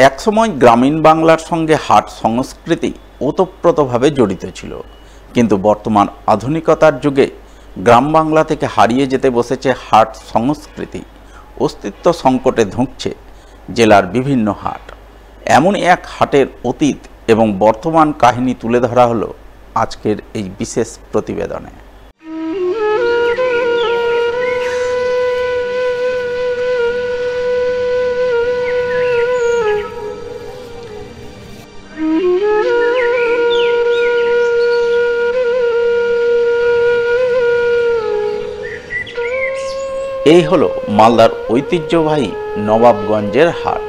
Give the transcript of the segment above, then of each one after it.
একসময় গ্রামীণ বাংলার সঙ্গে হাট সংস্কৃতি ওতপ্রোতভাবে জড়িত ছিল, কিন্তু বর্তমান আধুনিকতার যুগে গ্রাম বাংলা থেকে হারিয়ে যেতে বসেছে হাট সংস্কৃতি। অস্তিত্ব সংকটে ধুঁকছে জেলার বিভিন্ন হাট। এমনই এক হাটের অতীত এবং বর্তমান কাহিনী তুলে ধরা হলো আজকের এই বিশেষ প্রতিবেদনে। এই হলো মালদার ঐতিহ্যবাহী নবাবগঞ্জের হাট,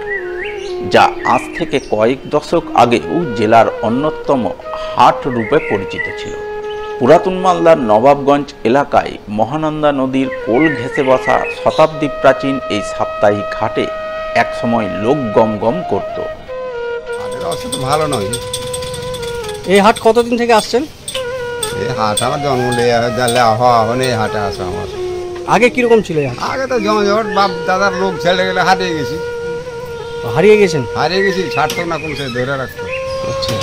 যা আজ থেকে কয়েক দশক আগেও জেলার অন্যতম হাট রূপে পরিচিত ছিল। পুরাতন মালদার নবাবগঞ্জ এলাকায় মহানন্দা নদীর কোল ঘেঁষে বসা শতাব্দী প্রাচীন এই সাপ্তাহিক হাটে একসময় লোক গমগম করত। ভালো নয়। এই হাট কতদিন থেকে আসছেন? এই হাট আমার জন্ম এই হাটে আসা আমার। আগে কিরকম ছিল? আগে তো জমজট, বাপ দাদার লোক ছেড়ে গেলে হারিয়ে গেছি। হারিয়ে গেছেন? হারিয়ে গেছি, ছাড়তো না, কোন সে ধরে রাখতো। আচ্ছা,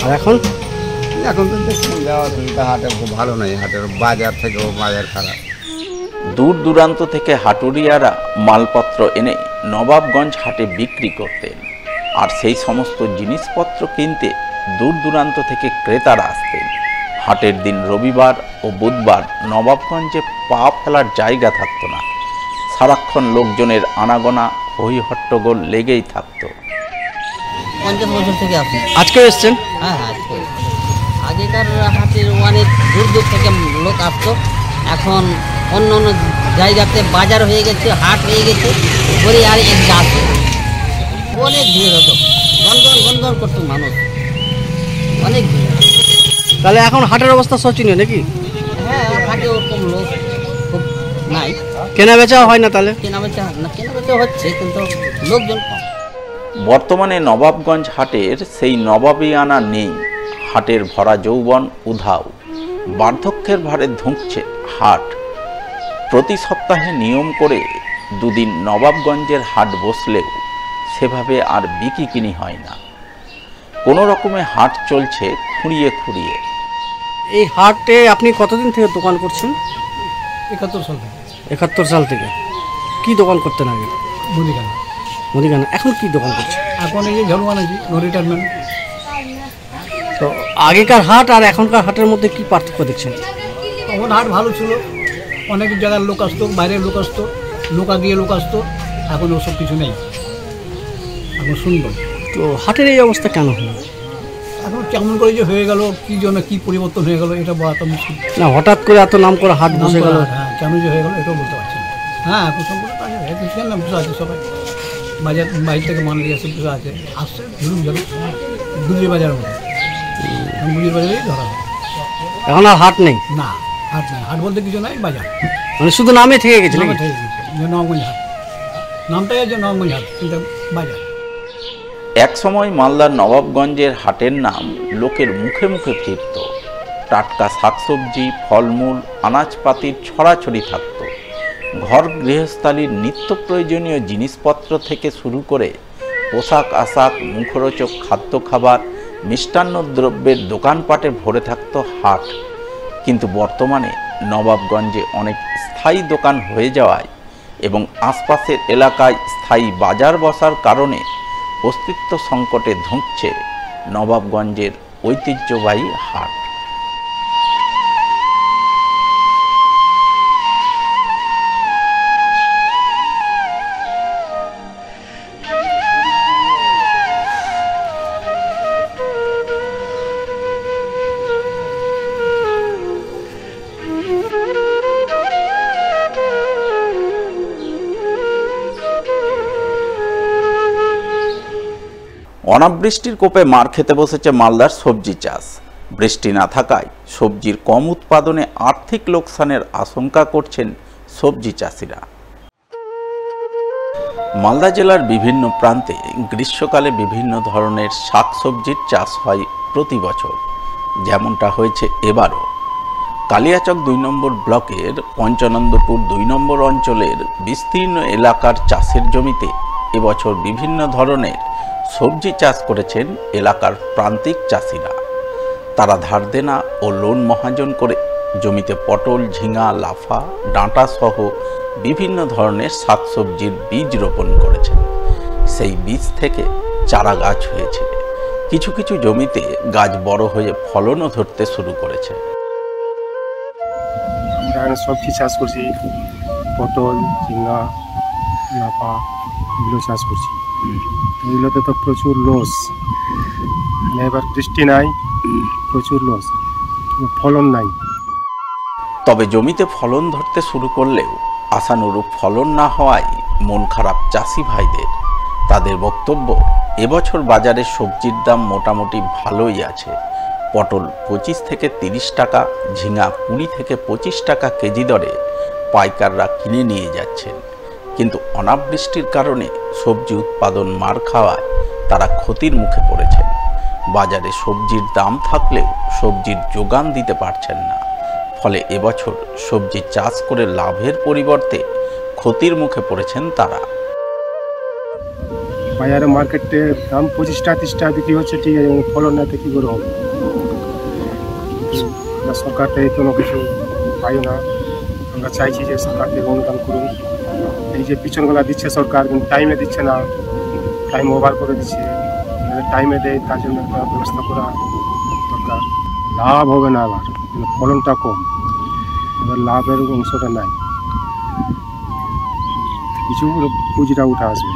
আর এখন? এখন তো দেখুন হাটে খুব ভালো নয়, হাটের বাজার থেকেও বাজার খারাপ। দূর দূরান্ত থেকে হাটুরিয়ারা মালপত্র এনে নবাবগঞ্জ হাটে বিক্রি করতেন, আর সেই সমস্ত জিনিসপত্র কিনতে দূর দূরান্ত থেকে ক্রেতারা আসতেন। হাটের দিন রবিবার ও বুধবার নবাবগঞ্জে পা ফেলার জায়গা থাকতো না। সারাক্ষণ লোকজনের আনাগোনা হই হট্টগোল লেগেই থাকতো। 50 বছর থেকে আপনি আজকে এসছেন? হ্যাঁ, আজকে। আগেকার হাটের অনেক দূর দূর থেকে লোক আসতো, এখন অন্য অন্য জায়গাতে বাজার হয়ে গেছে, হাট হয়ে গেছে, ঘুরে আর এক আসে। অনেক ভিড় হতো, গনগন করতো মানুষ, অনেক ভিড়। তাহলে এখন হাটের অবস্থা শোচনীয় নাকি? হ্যাঁ, হাটে ওরকম লোক খুব নাই, কেনা বেচা হয় না। তাহলে কেনা বেচা হচ্ছে, কিন্তু লোকজন কম। বর্তমানে নবাবগঞ্জ হাটের সেই নবাবিয়ানা নেই। হাটের ভরা যৌবন উধাও, বার্ধক্যের ভারে ধুঁকছে হাট। প্রতি সপ্তাহে নিয়ম করে দুদিন নবাবগঞ্জের হাট বসলেও সেভাবে আর বিকিকিনি হয় না। কোনো রকমে হাট চলছে খুঁড়িয়ে খুঁড়িয়ে। এই হাটে আপনি কতদিন থেকে দোকান করছেন? 71 সাল থেকে। 71 সাল থেকে। কি দোকান করতেন আগে? মুদিখানা। এখন কি দোকান করছেন? এখন এই যে ঝাড়ু বানাচ্ছি, নো রিটায়ারমেন্ট। তো আগেকার হাট আর এখনকার হাটের মধ্যে কি পার্থক্য দেখছেন? তখন হাট ভালো ছিল, অনেক জায়গার লোক আসতো, বাইরের লোক আসতো, নৌকা দিয়ে লোক আসতো। এখন ওসব কিছু নেই, এখন সুন্দর। তো হাটের এই অবস্থা কেন হলো? এখন কেমন করে যে হয়ে গেল, কি জন্য কি পরিবর্তন হয়ে গেল, এটা বলা তো মুশকিল না, হঠাৎ করে এত নাম করে হাট বসে গেল। হ্যাঁ, কেন যে হয়ে গেল এটাও বলতে পারছি না। হ্যাঁ, এখন সম্পূর্ণ না বসে আছে সবাই, বাজার বাইরে থেকে মাল দিয়ে আসে, বসে আছে, আসছে ধরুন যাবে গুলির বাজারের মতো। গুলির বাজারেই ধরা হয়। এখন আর হাট নেই? না, হাট নেই। হাট বলতে কিছু নাই, বাজার। মানে শুধু নামে থেকে গেছে? নামে থেকে গেছে যে নবগঞ্জ হাট, নামটাই আছে নবগঞ্জ হাট, কিন্তু বাজার। এক সময় মালদার নবাবগঞ্জের হাটের নাম লোকের মুখে মুখে ফিরত। টাটকা শাকসবজি, ফলমূল, আনাজপাতির ছড়াছড়ি থাকত। ঘর গৃহস্থালির নিত্য প্রয়োজনীয় জিনিসপত্র থেকে শুরু করে পোশাক আশাক, মুখরোচক খাদ্য খাবার, মিষ্টান্ন দ্রব্যের দোকানপাটে ভরে থাকত হাট। কিন্তু বর্তমানে নবাবগঞ্জে অনেক স্থায়ী দোকান হয়ে যাওয়ায় এবং আশপাশের এলাকায় স্থায়ী বাজার বসার কারণে অস্তিত্ব সংকটে ধুঁকছে নবাবগঞ্জের ঐতিহ্যবাহী হাট। অনাবৃষ্টির কোপে মার খেতে বসেছে মালদার সবজি চাষ। বৃষ্টি না থাকায় সবজির কম উৎপাদনে আর্থিক লোকসানের আশঙ্কা করছেন সবজি চাষিরা। মালদা জেলার বিভিন্ন প্রান্তে গ্রীষ্মকালে বিভিন্ন ধরনের শাকসবজির চাষ হয় প্রতি বছর, যেমনটা হয়েছে এবারও। কালিয়াচক ২ নম্বর ব্লকের পঞ্চানন্দপুর ২ নম্বর অঞ্চলের বিস্তীর্ণ এলাকার চাষের জমিতে এবছর বিভিন্ন ধরনের সবজি চাষ করেছেন এলাকার প্রান্তিক চাষিরা। তারা ধার দেনা ও লোন মহাজন করে জমিতে পটল, ঝিঙা, লাফা, ডাঁটা সহ বিভিন্ন ধরনের শাকসবজির বীজ রোপণ করেছেন। সেই বীজ থেকে চারা গাছ হয়েছে। কিছু কিছু জমিতে গাছ বড় হয়ে ফলনও ধরতে শুরু করেছে। আমরা এখানে সবজি চাষ করছি, পটল, ঝিঙ্গা, লাফা এগুলো চাষ করছি। তো এগুলোতে তো প্রচুর লস, এবার বৃষ্টি নাই, প্রচুর লস, ফলন নাই। তবে জমিতে ফলন ধরতে শুরু করলেও আশানুরূপ ফলন না হওয়ায় মন খারাপ চাষি ভাইদের। তাদের বক্তব্য, এবছর বাজারে সবজির দাম মোটামুটি ভালোই আছে। পটল 25 থেকে 30 টাকা, ঝিঙা 20 থেকে 25 টাকা কেজি দরে পাইকাররা কিনে নিয়ে যাচ্ছেন। কিন্তু অনাবৃষ্টির কারণে সবজি উৎপাদন মার খাওয়ায় তারা ক্ষতির মুখে পড়েছেন। বাজারে সবজির দাম থাকলেও সবজির যোগান দিতে পারছেন না। ফলে এবছর সবজি চাষ করে লাভের পরিবর্তে ক্ষতির মুখে পড়েছেন তারা। বাজারে মার্কেটে দাম 25 টাকা 30 টাকা বিক্রি হচ্ছে, ঠিক আছে, ফলন না তো কী করে হবে? আমরা সরকার থেকে কোনো কিছু পাই না। আমরা চাইছি যে সরকার থেকে অনুদান করুন। এই যে পিছনগুলা দিচ্ছে সরকার, কিন্তু টাইমে দিচ্ছে না, টাইম ওভার করে দিচ্ছে। টাইমে দেয়, তার জন্য একটা ব্যবস্থা করা দরকার। লাভ হবে না, আবার ফলনটা কম, এবার লাভের অংশটা নাই, কিছু পুঁজিটা উঠে আসবে।